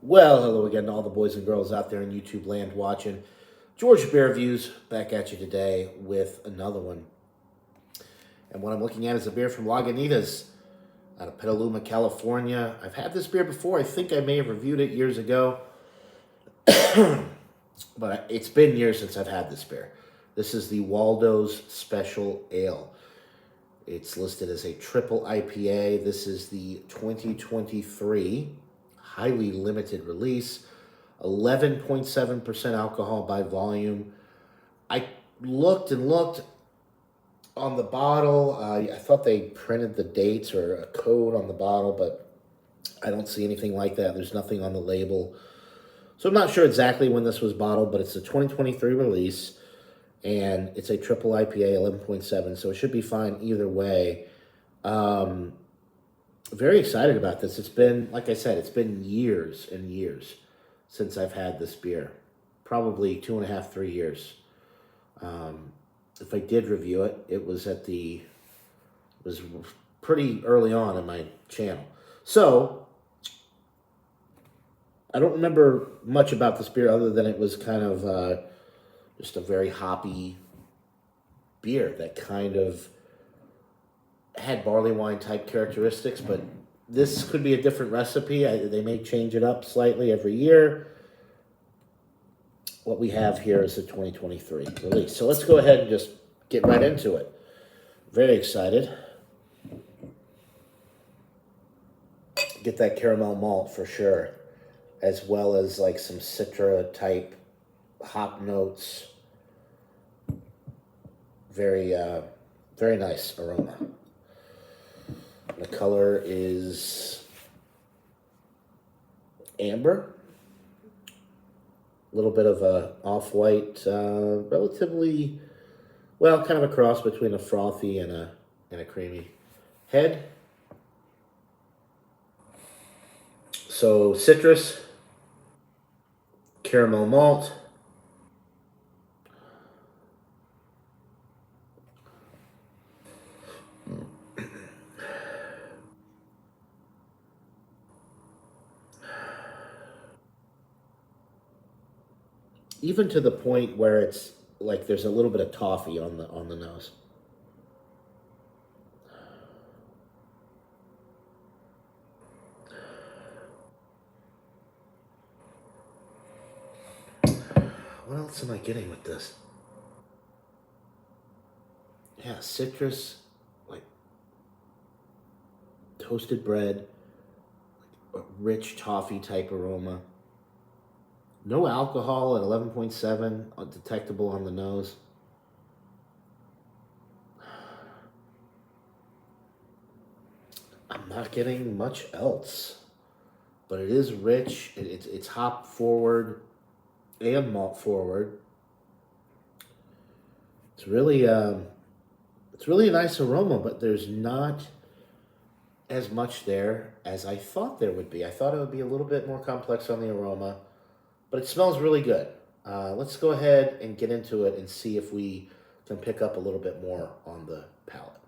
Well, hello again to all the boys and girls out there in YouTube land watching. George Bear Views back at you today with another one. And what I'm looking at is a beer from Lagunitas out of Petaluma, California. I've had this beer before. I think I may have reviewed it years ago. But it's been years since I've had this beer. This is the Waldos Special Ale. It's listed as a triple IPA. This is the 2023 highly limited release, 11.7% alcohol by volume. I looked and looked on the bottle. I thought they printed the dates or a code on the bottle, but I don't see anything like that. There's nothing on the label. So I'm not sure exactly when this was bottled, but it's a 2023 release, and it's a triple IPA, 11.7, so it should be fine either way. Very excited about this. It's been, like I said, it's been years and years since I've had this beer. Probably 2.5, 3 years. If I did review it, it was pretty early on in my channel. So I don't remember much about this beer other than it was kind of just a very hoppy beer that kind of had barley wine type characteristics, but this could be a different recipe. They may change it up slightly every year. What we have here is the 2023 release. So let's go ahead and just get right into it. Very excited. Get that caramel malt for sure, as well as like some Citra type hop notes. Very, very nice aroma. The color is amber. A little bit of a off-white, relatively, well, kind of a cross between a frothy and a creamy head. So citrus, caramel malt, even to the point where it's like there's a little bit of toffee on the nose. What else am I getting with this? Yeah, citrus, like toasted bread, like a rich toffee type aroma. No alcohol at 11.7, detectable on the nose. I'm not getting much else, but it is rich. It's hop forward and malt forward. It's really a nice aroma, but there's not as much there as I thought there would be. I thought it would be a little bit more complex on the aroma, but it smells really good. Let's go ahead and get into it and see if we can pick up a little bit more on the palate.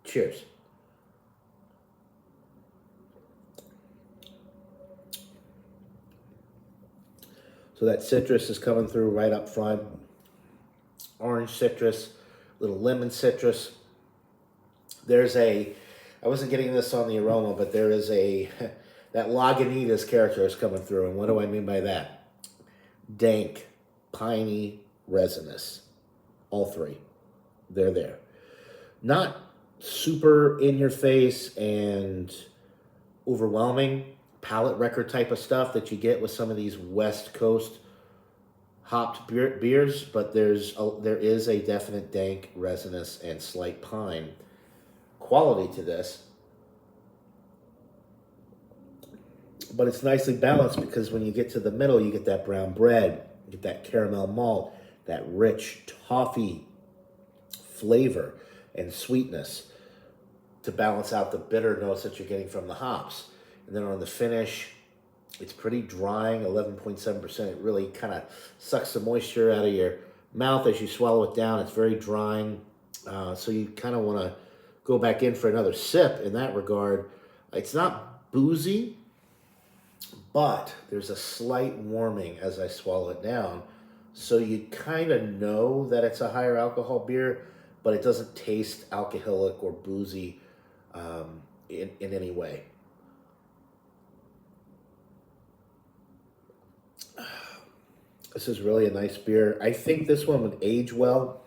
Cheers. So that citrus is coming through right up front. Orange citrus, little lemon citrus. I wasn't getting this on the aroma, but there is that Lagunitas character is coming through. And what do I mean by that? Dank, piney, resinous. All three. They're there. Not super in your face and overwhelming palate wrecker type of stuff that you get with some of these West Coast hopped beers, but there is a definite dank, resinous, and slight pine quality to this. But it's nicely balanced because when you get to the middle, you get that brown bread, you get that caramel malt, that rich toffee flavor and sweetness to balance out the bitter notes that you're getting from the hops. And then on the finish, it's pretty drying, 11.7%. It really kind of sucks the moisture out of your mouth as you swallow it down. It's very drying. So you kind of want to go back in for another sip in that regard. It's not boozy, but there's a slight warming as I swallow it down. So you kind of know that it's a higher alcohol beer, but it doesn't taste alcoholic or boozy in any way. This is really a nice beer. I think this one would age well.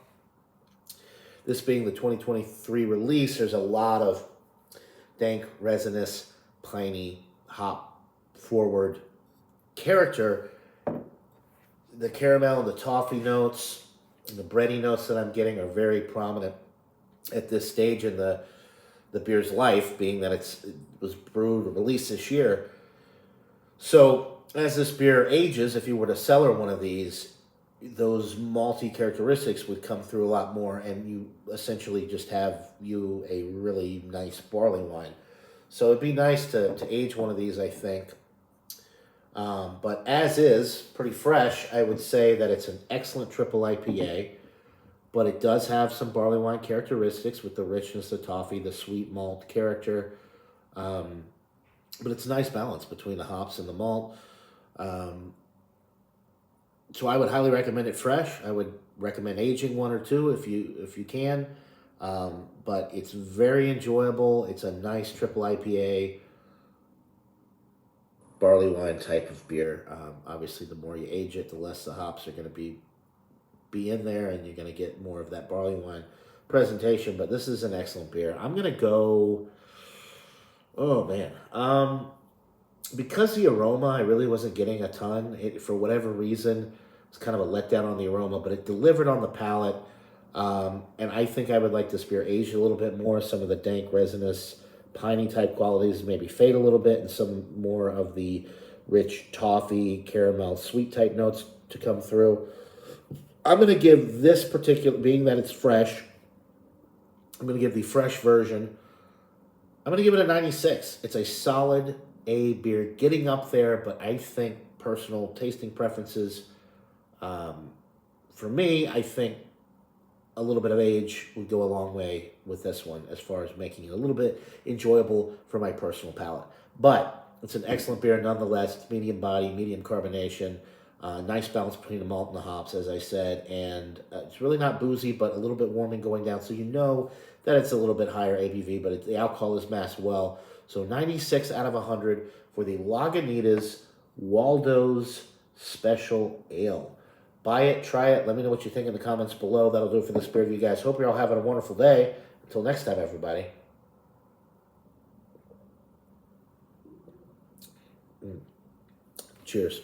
This being the 2023 release, there's a lot of dank, resinous, piney, hop forward character. The caramel and the toffee notes and the bready notes that I'm getting are very prominent at this stage in the beer's life, being that it was brewed or released this year. So as this beer ages, if you were to cellar one of these, those malty characteristics would come through a lot more, and you essentially just have a really nice barley wine. So it'd be nice to age one of these, I think. But as is, pretty fresh, I would say that it's an excellent triple IPA, but it does have some barley wine characteristics with the richness of toffee, the sweet malt character. But it's a nice balance between the hops and the malt. So I would highly recommend it fresh. I would recommend aging one or two if you can. But it's very enjoyable. It's a nice triple IPA barley wine type of beer. Obviously, the more you age it, the less the hops are going to be in there, and you're going to get more of that barley wine presentation. But this is an excellent beer. I'm going to go. Oh man. Because the aroma, I really wasn't getting a ton. For whatever reason, it's kind of a letdown on the aroma, but it delivered on the palate. And I think I would like this beer aged a little bit more. Some of the dank, resinous, piney type qualities maybe fade a little bit, and some more of the rich toffee, caramel, sweet type notes to come through. I'm going to give this particular, being that it's fresh, I'm going to give the fresh version, I'm going to give it a 96. It's a solid A beer, getting up there, but I think personal tasting preferences, for me, I think a little bit of age would go a long way with this one as far as making it a little bit enjoyable for my personal palate. But it's an excellent beer nonetheless. It's medium body, medium carbonation, nice balance between the malt and the hops, as I said, and it's really not boozy, but a little bit warming going down, so you know that it's a little bit higher ABV, but the alcohol is masked well. So 96 out of 100 for the Lagunitas Waldos Special Ale. Buy it, try it, let me know what you think in the comments below. That'll do it for this beer review, guys. Hope you're all having a wonderful day. Until next time, everybody. Cheers.